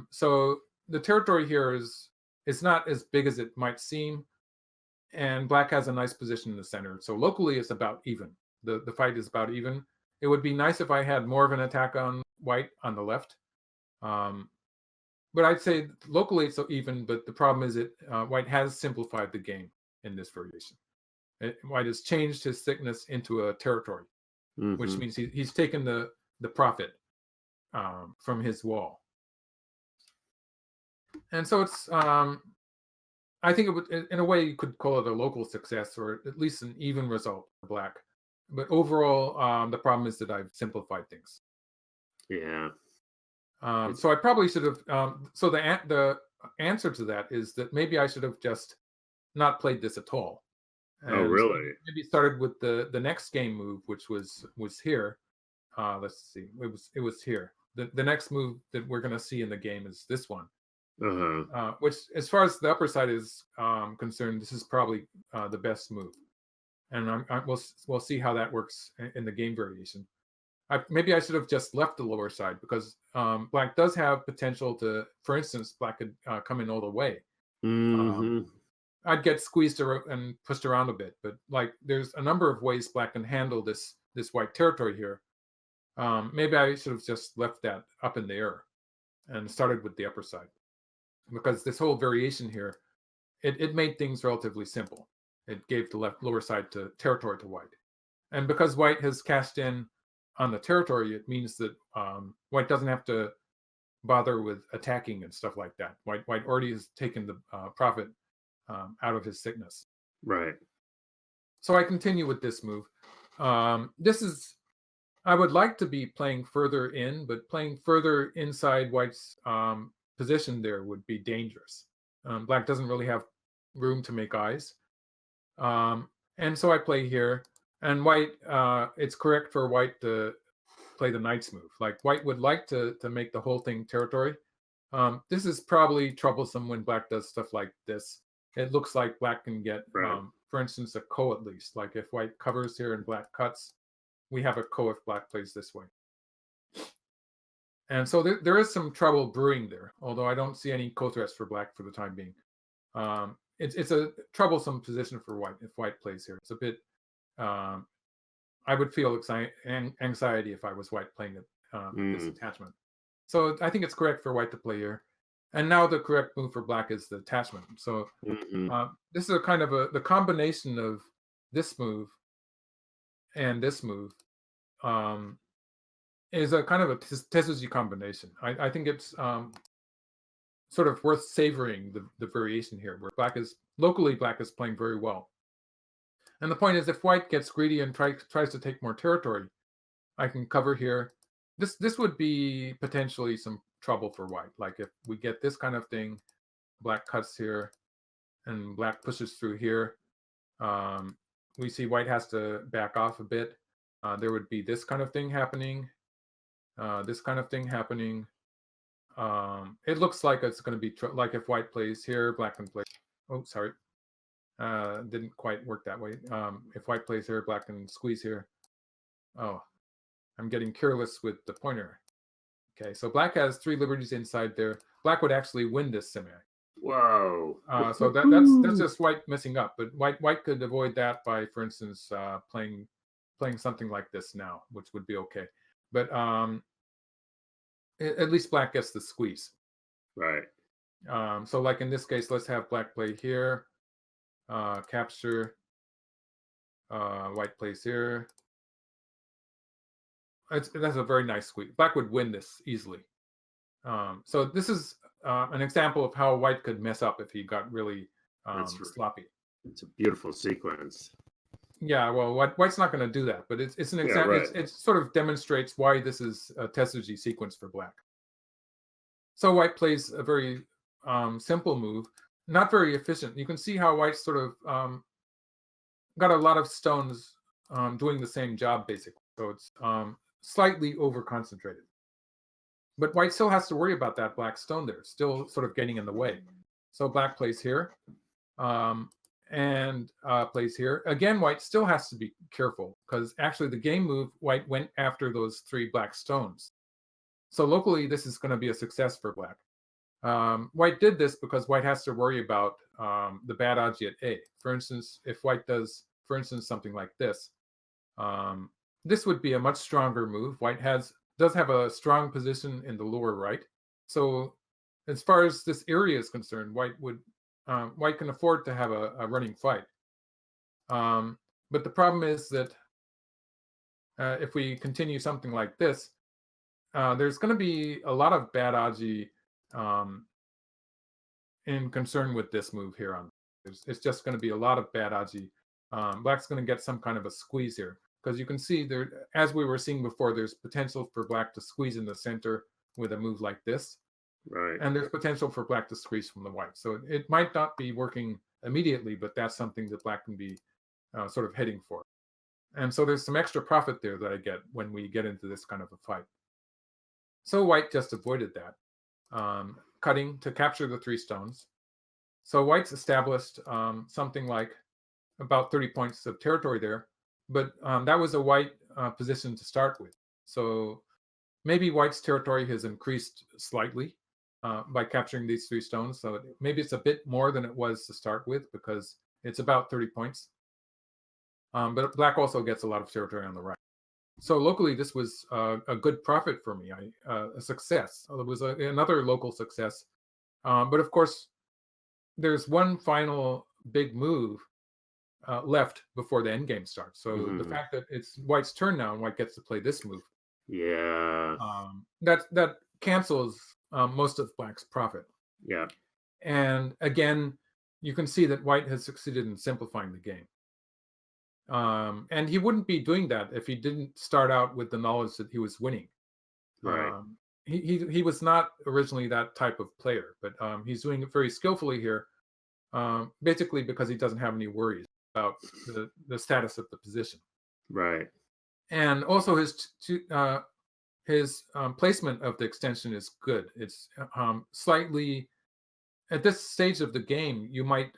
So the territory here is not as big as it might seem, and Black has a nice position in the center. So locally, it's about even. The fight is about even. It would be nice if I had more of an attack on White on the left. Um, but I'd say locally it's so even. But the problem is that White has simplified the game in this variation. White has changed his thickness into a territory, which Mhm. means he's taken the profit from his wall. And so it's I think it would, in a way, you could call it a local success or at least an even result for Black. But overall, the problem is that I've simplified things. Yeah. It's So I probably should have. So the answer to that is that maybe I should have just not played this at all, Oh, and really? maybe started with the next game move, which was here. Let's see, it was here. The next move that we're going to see in the game is this one. Uh-huh. Which, as far as the upper side is concerned, this is probably the best move, and we'll see how that works in the game variation. Maybe I should have just left the lower side because Black does have potential to, for instance, Black could come in all the way. Um, Mhm. I'd get squeezed and pushed around a bit, but like there's a number of ways Black can handle this white territory here. Maybe I should have just left that up in the air and started with the upper side because this whole variation here it made things relatively simple. It gave the lower side to territory to White, and because White has cashed in on the territory, it means that White doesn't have to bother with attacking and stuff like that. White already has taken the profit out of his thickness. Right. So I continue with this move. This is I would like to be playing further in, but playing further inside White's position there would be dangerous. Black doesn't really have room to make eyes. And so I play here. And White, it's correct for White to play the Knight's move. Like White would like to make the whole thing territory. This is probably troublesome when Black does stuff like this. It looks like Black can get, Right. for instance, a ko at least. Like if White covers here and Black cuts, we have a ko if Black plays this way. And so there is some trouble brewing there, although I don't see any ko threats for Black for the time being. It's a troublesome position for White if White plays here. It's a bit. Um, I would feel anxiety if I was White playing it at this Mm. attachment. So I think it's correct for White to play here. And now the correct move for Black is the attachment. So Mhm. this is a kind of the combination of this move and this move um, is a kind of a Tetsuji combination. I think it's sort of worth savoring the variation here, where Black is playing very well. And the point is, if White gets greedy and tries to take more territory, I can cover here. This would be potentially some trouble for White. Like if we get this kind of thing, Black cuts here, and Black pushes through here. Um, we see White has to back off a bit. There would be this kind of thing happening. This kind of thing happening. It looks like it's going to be like if White plays here, Black can play. Oh, sorry. Didn't quite work that way. If White plays here, Black can squeeze here. Oh, I'm getting careless with the pointer. Okay, so Black has 3 liberties inside there. Black would actually win this semi. Whoa. So that's just White messing up. But White could avoid that by, for instance, playing something like this now, which would be okay. But at least Black gets the squeeze. Right. So like in this case, let's have Black play here, capture. White plays here. That's a very nice squeeze. Black would win this easily. So this is an example of how white could mess up if he got really That's right. sloppy. It's a beautiful sequence. Yeah, well, white's not going to do that, but it's an Yeah, example. right. It sort of demonstrates why this is a tesuji sequence for black. So white plays a very simple move, not very efficient. You can see how white sort of got a lot of stones doing the same job, basically. So it's slightly over concentrated. But white still has to worry about that black stone there, still sort of getting in the way. So black plays here um, and plays here. Again, white still has to be careful because actually the game move, white went after those 3 black stones. So locally, this is going to be a success for black. White did this because white has to worry about the bad aji at A. For instance, if white does, for instance, something like this, um, this would be a much stronger move. White does have a strong position in the lower right. So as far as this area is concerned, white can afford to have a running fight. But the problem is that if we continue something like this, there's going to be a lot of bad aji um, in concern with this move here. It's just going to be a lot of bad aji. Black's going to get some kind of a squeeze here because you can see there, as we were seeing before, there's potential for black to squeeze in the center with a move like this, Right. and there's potential for black to squeeze from the white. So it might not be working immediately, but that's something that black can be sort of heading for. And so there's some extra profit there that I get when we get into this kind of a fight. So white just avoided that, cutting to capture the 3 stones. So white's established something like about 30 points of territory there, but that was a white position to start with. So maybe white's territory has increased slightly by capturing these 3 stones. So maybe it's a bit more than it was to start with because it's about 30 points. But black also gets a lot of territory on the right. So locally, this was a good profit for me, a success. It was another local success. But of course, there's one final big move left before the end game starts. So the Hmm. fact that it's white's turn now and white gets to play this move, Yeah. that cancels most of black's profit. Yeah. And again, you can see that white has succeeded in simplifying the game. And he wouldn't be doing that if he didn't start out with the knowledge that he was winning. Right. Um, he was not originally that type of player, but he's doing it very skillfully here, basically because he doesn't have any worries about the status of the position. Right. And also his placement of the extension is good. It's slightly at this stage of the game, you might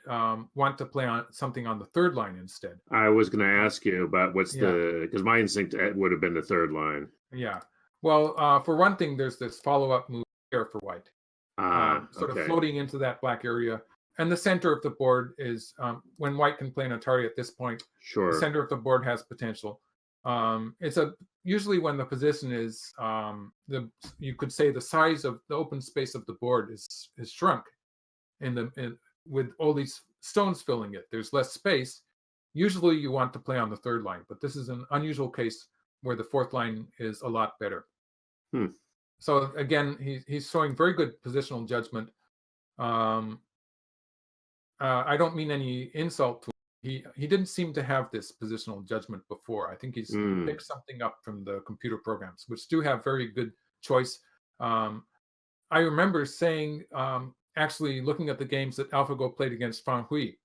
want to play on something on the 3rd line instead. I was going to Uh, ask you about what's yeah, because my instinct would have been the third line. yeah. Well, for one thing, there's this follow-up move here for white, Ah, sort of okay. floating into that black area. And the center of the board is when white can play an Atari at this point, the Sure. center of the board has potential. It's usually when the position is you could say the size of the open space of the board is shrunk with all these stones filling it. There's less space. Usually you want to play on the 3rd line, but this is an unusual case where the 4th line is a lot better. Hmm. So again, he's showing very good positional judgment. Um, I don't mean any insult to him. He didn't seem to have this positional judgment before. I think he's Mm. picked something up from the computer programs, which do have very good choice. Um, I remember saying, actually looking at the games that AlphaGo played against Fan Hui.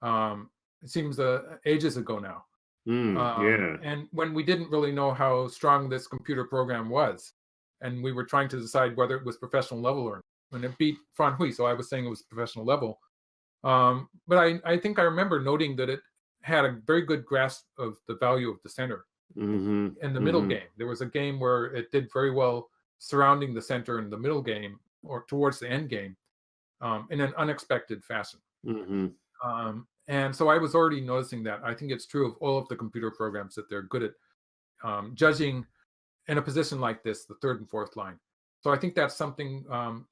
It seems ages ago now. Mm. Yeah. And when we didn't really know how strong this computer program was, and we were trying to decide whether it was professional level or when it beat Fan Hui, so I was saying it was professional level. But I think I remember noting that it had a very good grasp of the value of the center Mhm. in the middle Mhm. game. There was a game where it did very well surrounding the center in the middle game or towards the end game in an unexpected fashion. Mhm. And so I was already noticing that. I think it's true of all of the computer programs that they're good at judging in a position like this, the 3rd and 4th line. So I think that's something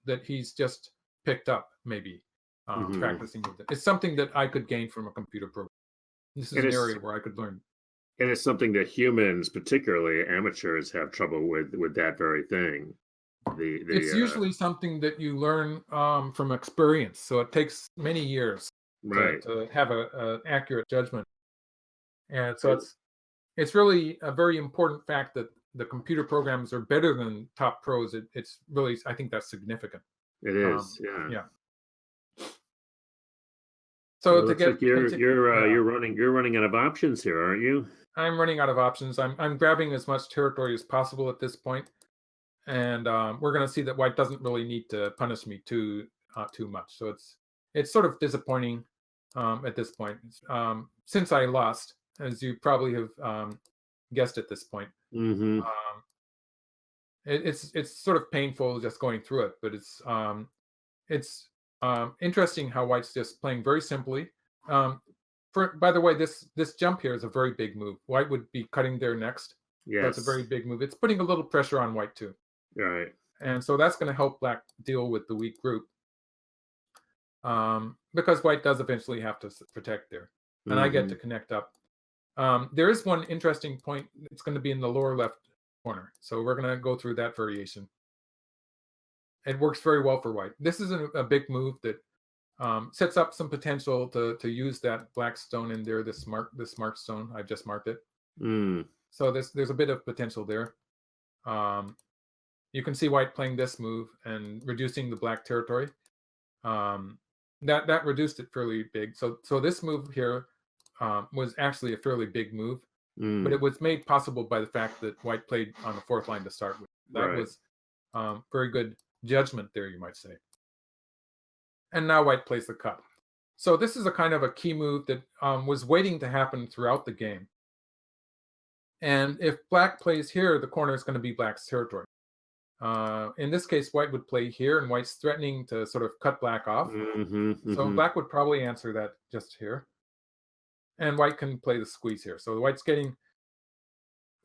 that he's just picked up, maybe Mhm. practicing with it. It's something that I could gain from a computer program. This is And an it's area where I could learn. something that humans, particularly amateurs, have trouble with that very thing. It's The usually something that you learn from experience, so it takes many years right. to have a accurate judgment. And so It, it's really a very important fact that the computer programs are better than top pros. It's really, I think that's significant. it Um, is, yeah. yeah. Well, So it to looks like get conti- yeah, you're running out of options here, aren't you? I'm running out of options. I'm grabbing as much territory as possible at this point, and we're going to see that white doesn't really need to punish me too much. So it's sort of disappointing at this point, since I lost, as you probably have guessed at this point. Mm-hmm. Um, it's sort of painful just going through it, but it's interesting how white's just playing very simply. Um, by the way, this jump here is a very big move. White would be cutting there next, so it's a Yes. very big move. It's putting a little pressure on white too, Right. and so that's going to help black deal with the weak group, because white does eventually have to protect there, and I get Mm-hmm. to connect up. There is one interesting point. It's going to be in the lower left corner, so we're going to go through that variation. It works very well for white. This is a big move that sets up some potential to use that black stone in there. This smart stone. I've just marked it. Mm. So there's a bit of potential there. Um, you can see white playing this move and reducing the black territory. Um, that reduced it fairly big. So this move here was actually a fairly big move, but Mm. it was made possible by the fact that white played on the fourth line to start with. That Right. was very good judgment there, you might say. And now white plays the cut. So this is a kind of a key move that was waiting to happen throughout the game. And if black plays here, the corner is going to be black's territory. In this case, white would play here, and white's threatening to sort of cut black off. Mm-hmm. So Mm-hmm. black would probably answer that just here. And white can play the squeeze here. So white's getting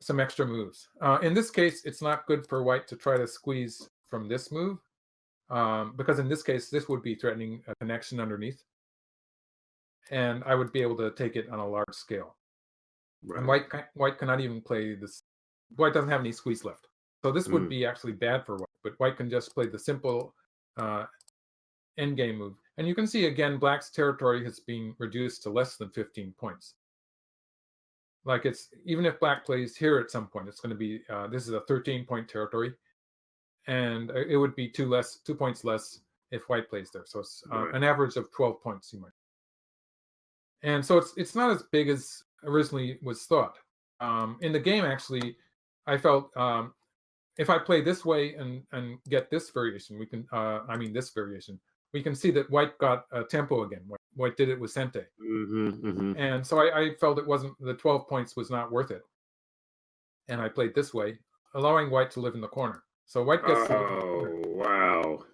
some extra moves. In this case, it's not good for white to try to squeeze from this move, because in this case, this would be threatening a connection underneath. And I would be able to take it on a large scale. And Right. white cannot even play this. White doesn't have any squeeze left, so this would Mm. be actually bad for white. But white can just play the simple uh, endgame move, and you can see again black's territory has been reduced to less than 15 points. Like it's even if black plays here at some point, it's going to be this is a 13-point territory, and it would be 2 points less if white plays there. So it's Right. an average of 12 points, you might. And so it's not as big as originally was thought. In the game, actually, I felt if I play this way and get this variation, we can I mean this variation, we can see that white got tempo again. White did it with Sente, Mm-hmm. Mm-hmm. and so I felt it wasn't the 12 points was not worth it, and I played this way, allowing white to live in the corner. So white gets to live in the corner. Oh,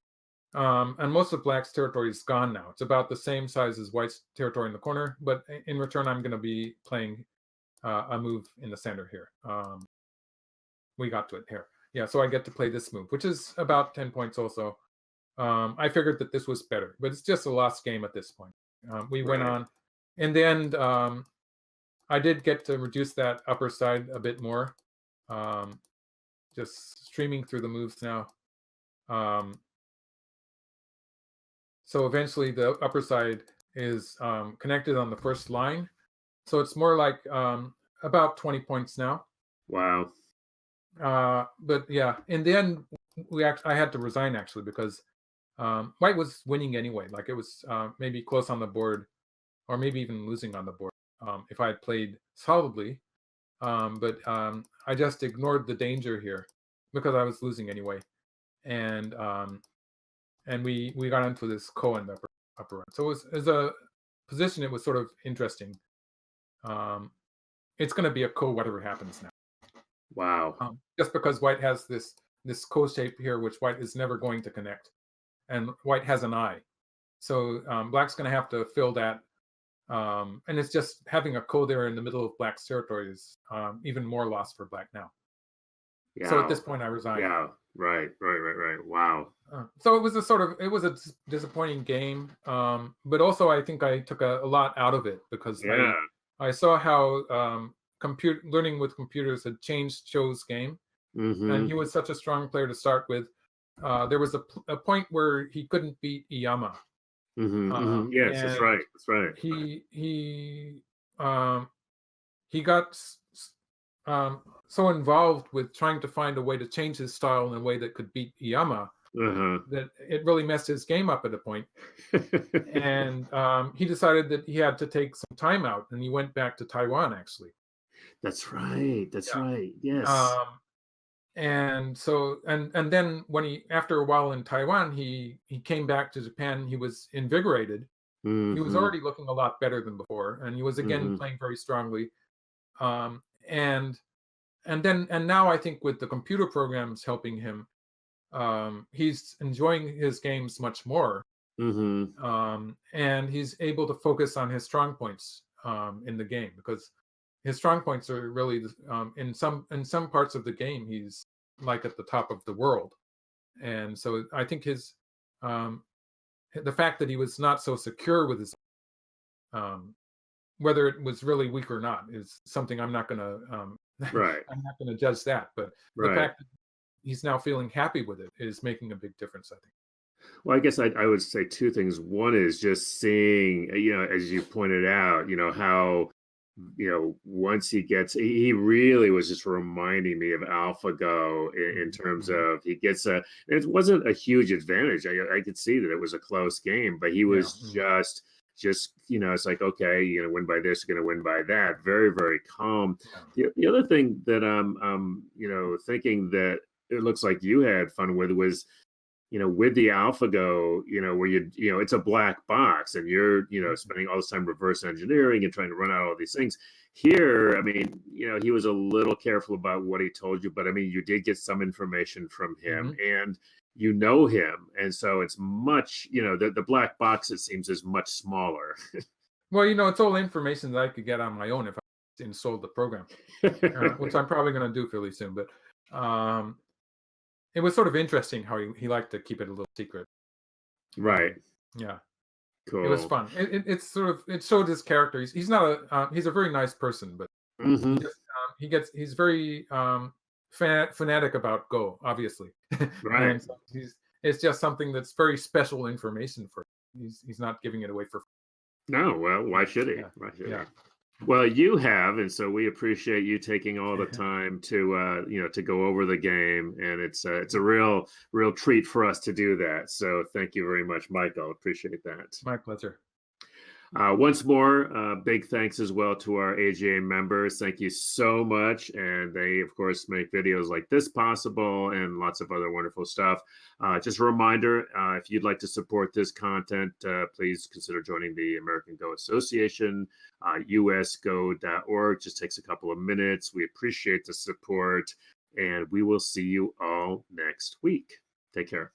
wow. And most of black's territory is gone now. It's about the same size as white's territory in the corner, but in return, I'm going to be playing a move in the center here. We got to it here. Yeah, so I get to play this move, which is about 10 points also. I figured that this was better, but it's just a lost game at this point. We went Right. on. In the end, I did get to reduce that upper side a bit more. Um, just streaming through the moves now. Um, so eventually the upper side is connected on the first line. So it's more like about 20 points now. Wow. But yeah, in the end, I had to resign actually because white was winning anyway. Like it was maybe close on the board, or maybe even losing on the board if I had played solidly. But I just ignored the danger here because I was losing anyway, and we got into this co-end upper run. So it was as a position, it was sort of interesting. Um, it's going to be a co whatever happens now. Wow. Just because white has this co-shape here, which white is never going to connect, and white has an eye, so black's going to have to fill that, and it's just having a co there in the middle of black's territory is even more loss for black now. So at Yeah. this point, I resigned. Yeah. Right. Right. Right. Right. Wow. So it was a disappointing game, but also I think I took a lot out of it because Yeah. I saw how learning with computers had changed Cho's game, and Mm-hmm. he was such a strong player to start with. there was a point where he couldn't beat Iyama, Yes, that's and right. That's right. he he um, he got so involved with trying to find a way to change his style in a way that could beat Iyama Uh-huh. that it really messed his game up at a point. And he decided that he had to take some time out, and he went back to Taiwan actually. That's right. That's Yeah. right. Yes. Um, and so and then when he after a while in Taiwan, he came back to Japan. He was invigorated. He was Mhm. already looking a lot better than before, and he was again Mhm. playing very strongly. Um, and and now I think with the computer programs helping him, he's enjoying his games much more, Mhm. and he's able to focus on his strong points in the game because his strong points are really in some parts of the game he's like at the top of the world, and so I think his um, the fact that he was not so secure with his um, whether it was really weak or not is something I'm not going to Right. I'm not going to judge that, but the Right. fact that he's now feeling happy with it is making a big difference, I think. Well, I guess I would say 2 things. One is just seeing, as you pointed out, how, once he gets he really was just reminding me of AlphaGo in terms Mhm. of he gets it wasn't a huge advantage. I could see that it was a close game, but he Yeah. was just, it's like, okay, you're gonna win by this, you're gonna win by that. Very, very calm. Yeah. The other thing that thinking that it looks like you had fun with was with the AlphaGo, where it's a black box and you're, Mhm. spending all this time reverse engineering and trying to run out all these things. Here, I mean, he was a little careful about what he told you, but I mean, you did get some information from him Mhm. and you know him. And so it's much, the black box, it seems, is much smaller. Well, it's all information that I could get on my own if I installed the program, which I'm probably going to do fairly soon. But um, it was sort of interesting how he liked to keep it a little secret. Right. Yeah, it was Cool. fun. It's sort of it showed his character. He's not he's a very nice person, but he Hmm. just he's very fanatic about Go, obviously, Right. and so it's just something that's very special information for him. He's not giving it away for No, well, why should he? yeah Why should he? yeah. Well, you have, and so we appreciate you taking all the time to to go over the game, and it's a real treat for us to do that. So thank you very much, Michael. Appreciate that. My pleasure. Once more, big thanks as well to our AGA members. Thank you so much. And they, of course, make videos like this possible and lots of other wonderful stuff. Just a reminder, if you'd like to support this content, please consider joining the American Go Association, usgo.org. Just takes a couple of minutes. We appreciate the support, and we will see you all next week. Take care.